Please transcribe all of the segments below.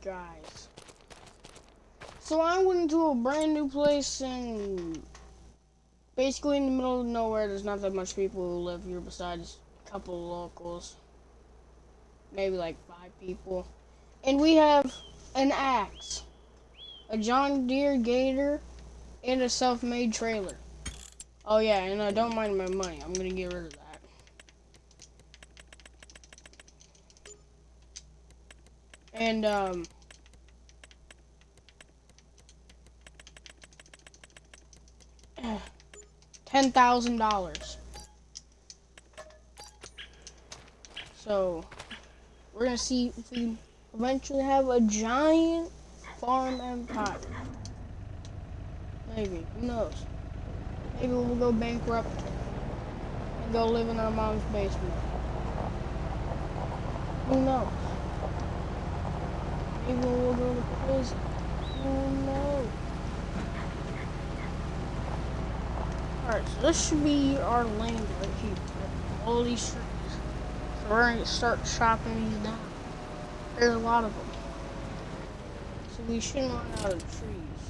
guys. So I went into a brand new place and basically in the middle of nowhere. There's not that much people who live here besides a couple of locals. Maybe like 5 people. And we have an axe, a John Deere Gator, and a self-made trailer. Oh yeah, and I don't mind my money. I'm gonna get rid of that. And $10,000. So we're gonna see if we eventually have a giant farm empire. Maybe, who knows? Maybe we'll go bankrupt and go live in our mom's basement. Who knows? Maybe we'll go to prison. Who knows? Alright, so this should be our land right here. All these trees. So we're gonna start chopping these down. There's a lot of them. So we shouldn't run out of trees.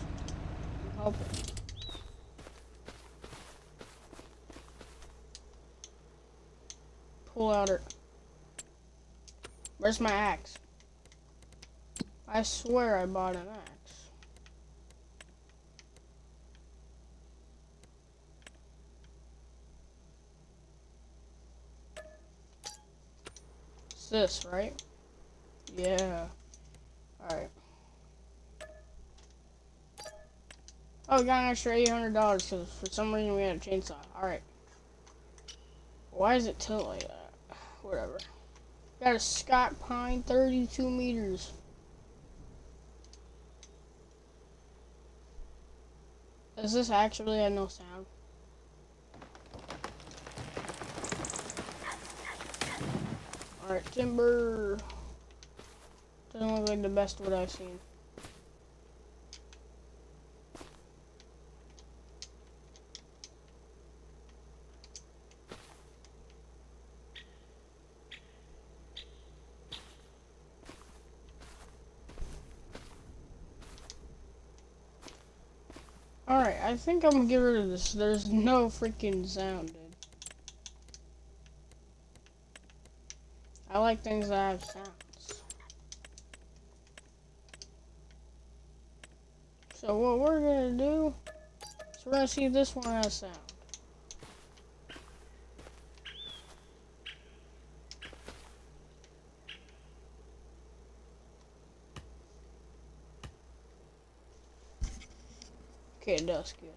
I'm hoping. Pull out it. Where's my axe? I swear I bought an axe. It's this, right? Yeah. Alright. Oh, we got an extra $800 because for some reason we had a chainsaw. Alright. Why is it tilt like that? Whatever. Got a Scott Pine 32 meters. Does this actually have no sound? Alright, timber. Doesn't look like the best wood I've seen. Alright, I think I'm gonna get rid of this. There's no freaking sound, dude. I like things that have sounds. So what we're gonna do is we're gonna see if this one has sound. Okay, it does good.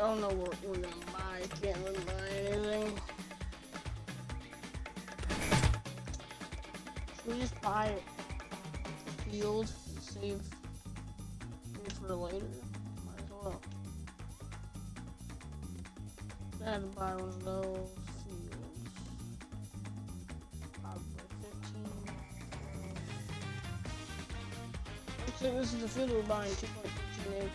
don't know what we're gonna buy. Can't really buy anything. Should we just buy a field and save it for later? Might as well. I had to buy one of those fields. Probably 15. Looks like this is the field we're buying, 2.15 acres.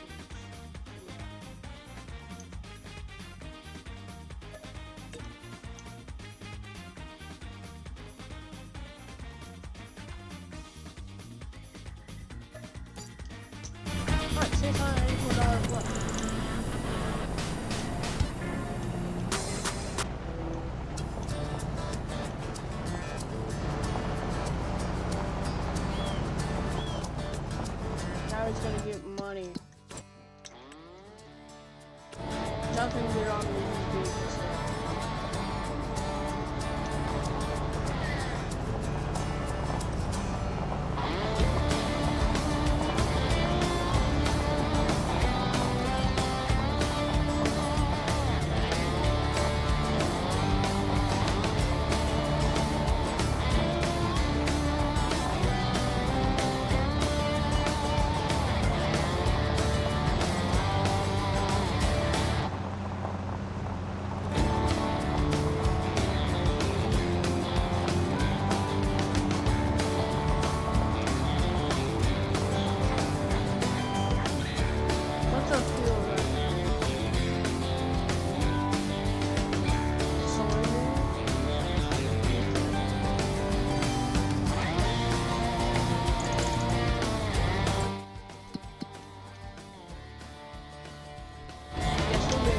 Alright, $684 left. Now he's gonna get money. Nothing good on these vehicles. What's our fuel right now? Soybean? Yes, we do.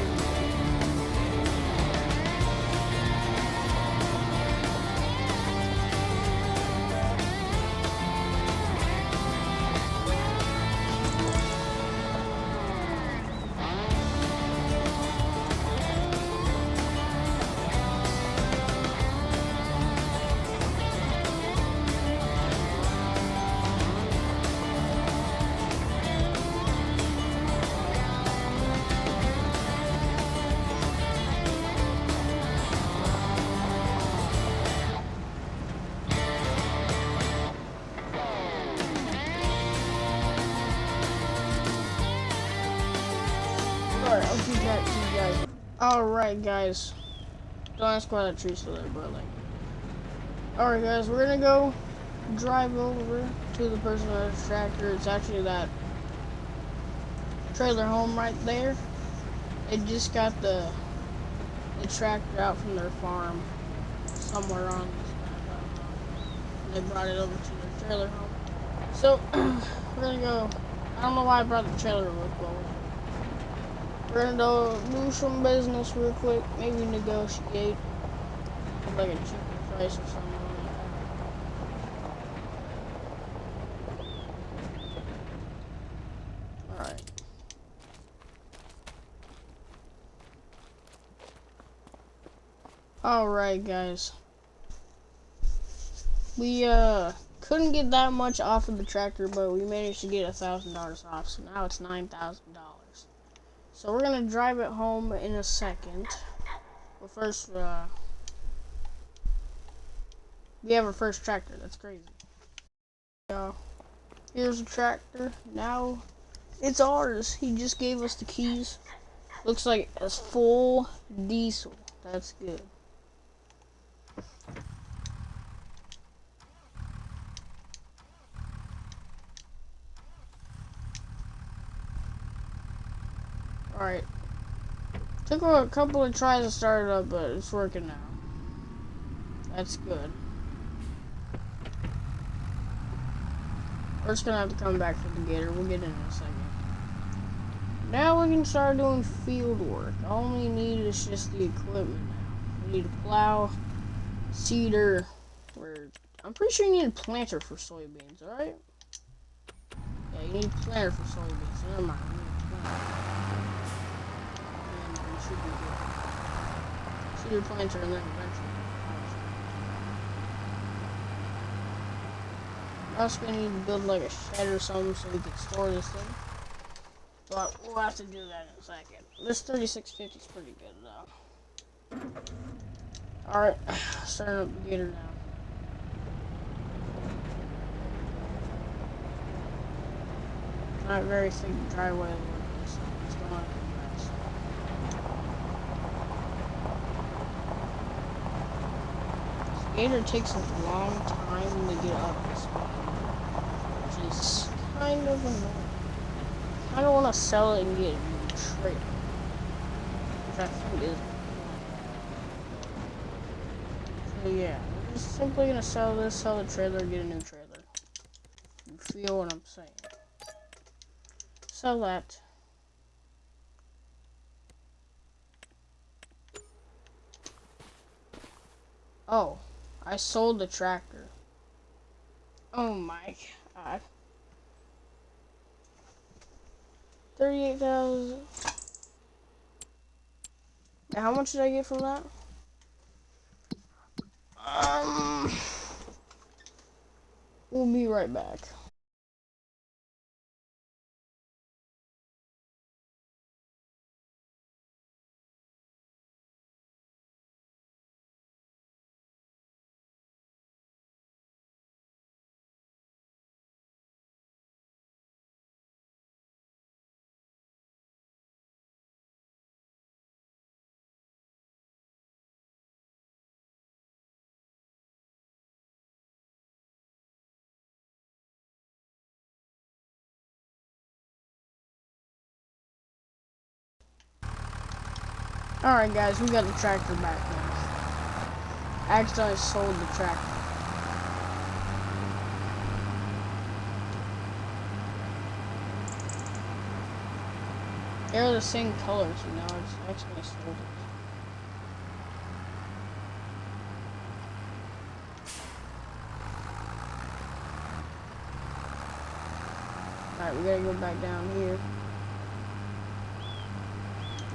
Alright, I'll keep that to you guys. Alright, guys. Don't ask why that tree's still there, but like. Alright, guys, we're gonna go drive over to the person who has a tractor. It's actually that trailer home right there. They just got the tractor out from their farm somewhere on this map. They brought it over to their trailer home. So, we're gonna go. I don't know why I brought the trailer with, but we're gonna do some business real quick. Maybe negotiate like a cheaper price or something. Alright. Alright, guys. We couldn't get that much off of the tractor, but we managed to get $1,000 off, so now it's $9,000. So we're gonna drive it home in a second. But first, we have our first tractor. That's crazy. Here's the tractor. Now it's ours. He just gave us the keys. Looks like it's full diesel. That's good. Alright. Took a couple of tries to start it up, but it's working now. That's good. We're just gonna have to come back for the gator. We'll get in a second. Now we can start doing field work. All we need is just the equipment now. We need a plow, seeder, I'm pretty sure you need a planter for soybeans, alright? Yeah, you need a planter for soybeans. So never mind, we need a planter. And we should be good. Seeder, planter, and then eventually. We're also gonna need to build like a shed or something so we can store this thing. but we'll have to do that in a second. This 3650 is pretty good though. Alright, starting up the gator now. Not very thick driveway to work with, so it's going on fast. This gator takes a long time to get up this speed, which is kind of annoying. I don't want to sell it and get a new trailer, which I think is. So yeah, I'm just simply gonna sell this, sell the trailer, get a new trailer. You feel what I'm saying? Sell that. Oh, I sold the tractor. Oh my god. 38,000. Now, how much did I get from that? We'll be right back. Alright guys, we got the tractor back now. I accidentally sold the tractor. They're the same colors, you know, it's actually sold it. Alright, we gotta go back down here.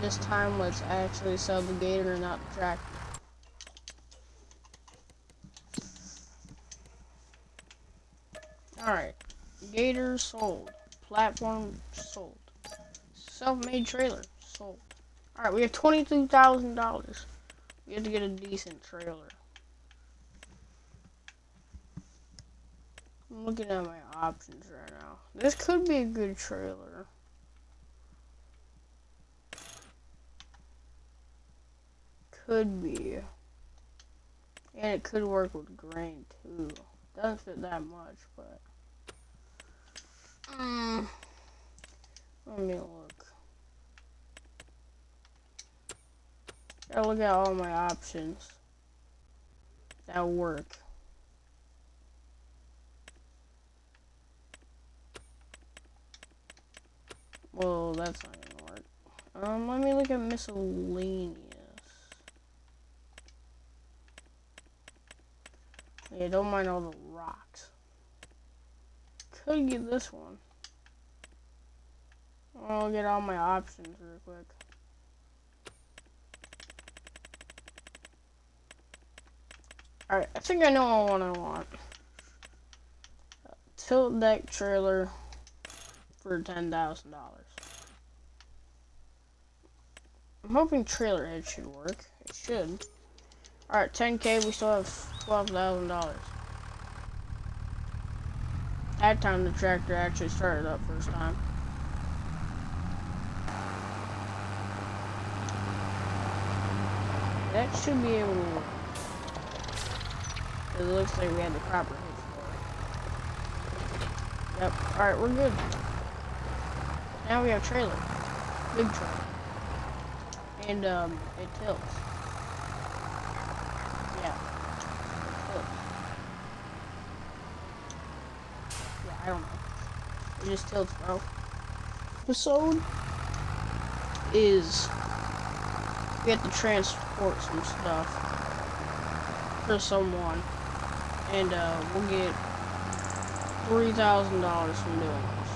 This time, let's actually sell the gator and not the tractor. Alright, gator sold. Platform sold. Self-made trailer sold. Alright, we have $22,000. We have to get a decent trailer. I'm looking at my options right now. This could be a good trailer. Could be. And it could work with grain too. Doesn't fit that much, but let me look. Gotta look at all my options that work. Well, that's not gonna work. Let me look at miscellaneous. Yeah, don't mind all the rocks. Could get this one. I'll get all my options real quick. Alright, I think I know what I want. Tilt deck trailer for $10,000. I'm hoping trailer head should work. It should. Alright, 10K, we still have $12,000. That time the tractor actually started up first time. That should be able to work. It looks like we had the proper hitch for it. Yep, alright, we're good. Now we have trailer. Big trailer. And, it tilts. Yeah. It tilts. Yeah, I don't know. It just tilts, bro. Episode is we have to transport some stuff for someone. And, we'll get $3,000 from doing this.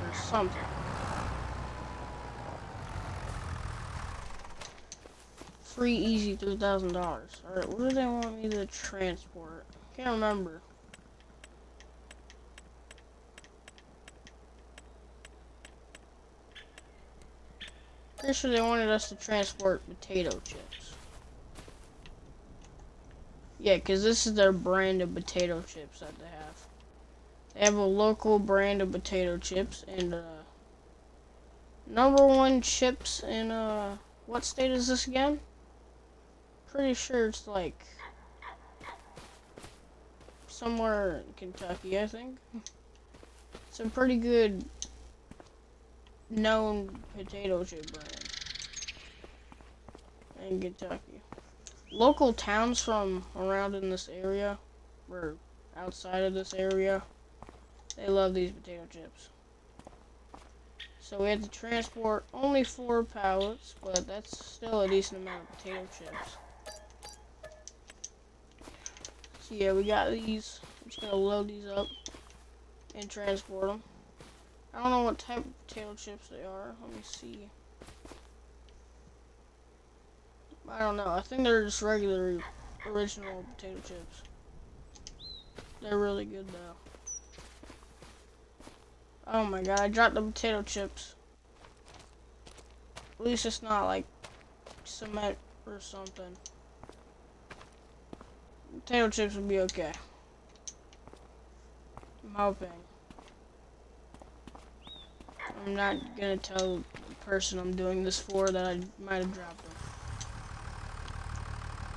Or something. Free, easy, $3,000. Alright, what do they want me to transport? Can't remember. Pretty sure they wanted us to transport potato chips. Yeah, because this is their brand of potato chips that they have. They have a local brand of potato chips, and #1 chips in what state is this again? Pretty sure it's like somewhere in Kentucky, I think. It's a pretty good known potato chip brand in Kentucky. Local towns from around in this area, or outside of this area, they love these potato chips. So we had to transport only 4 pallets, but that's still a decent amount of potato chips. So yeah, we got these. I'm just gonna load these up and transport them. I don't know what type of potato chips they are. Let me see. I don't know. I think they're just regular, original potato chips. They're really good though. Oh my god, I dropped the potato chips. At least it's not like cement or something. Potato chips would be okay. I'm hoping. I'm not gonna tell the person I'm doing this for that I might have dropped them.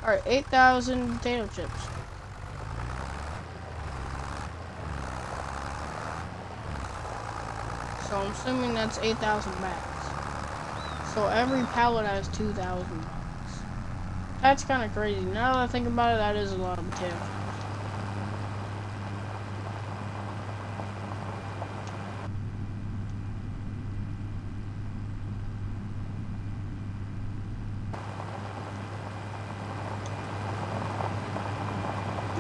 Alright, 8,000 potato chips. So I'm assuming that's 8,000 bags. So every pallet has 2,000 bags. That's kind of crazy. Now that I think about it, that is a lot of potato chips.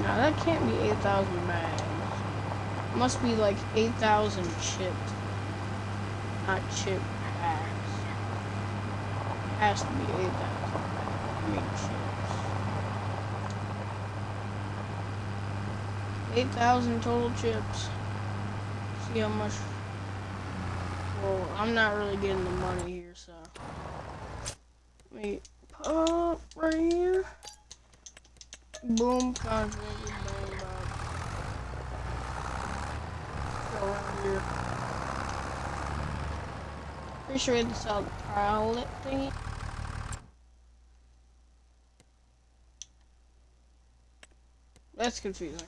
Now that can't be 8,000 bags. It must be like 8,000 chipped. Not chip bags. It has to be 8,000 bags. I mean chips. 8,000 total chips. See how much. Well, I'm not really getting the money here, so. Let me put right here. Boom, contract, bang, bang. Go around here. Pretty sure we had to sell the pallet thingy. That's confusing.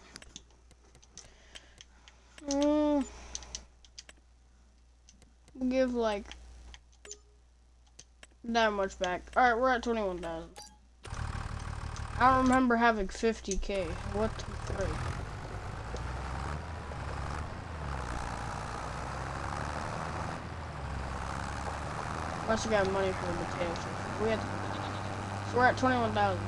We'll give like that much back. Alright, we're at 21,000. I don't remember having 50k. What the frick? Must have got money for the potato chips. We had to, so we're at 21,000.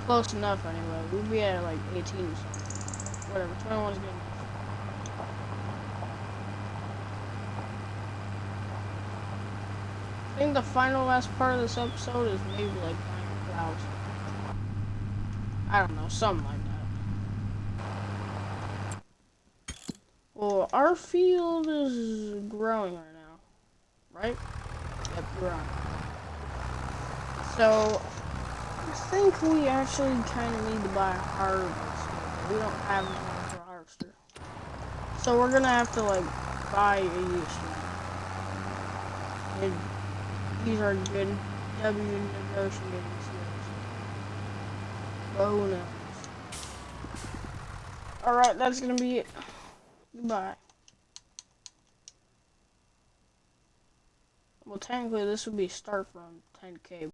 Close enough anyway. We'd be at like 18 or something. Whatever, 21's good enough. I think the final last part of this episode is maybe like 9,000. I don't know, something like that. Well, our field is growing right now, right? Yep, growing. So, I think we actually kind of need to buy a harvester. We don't have money for a harvester. So we're gonna have to like buy a used one. These are good W negotiating skills. Bonus. Alright, that's gonna be it. Goodbye. Well, technically this would be start from 10k.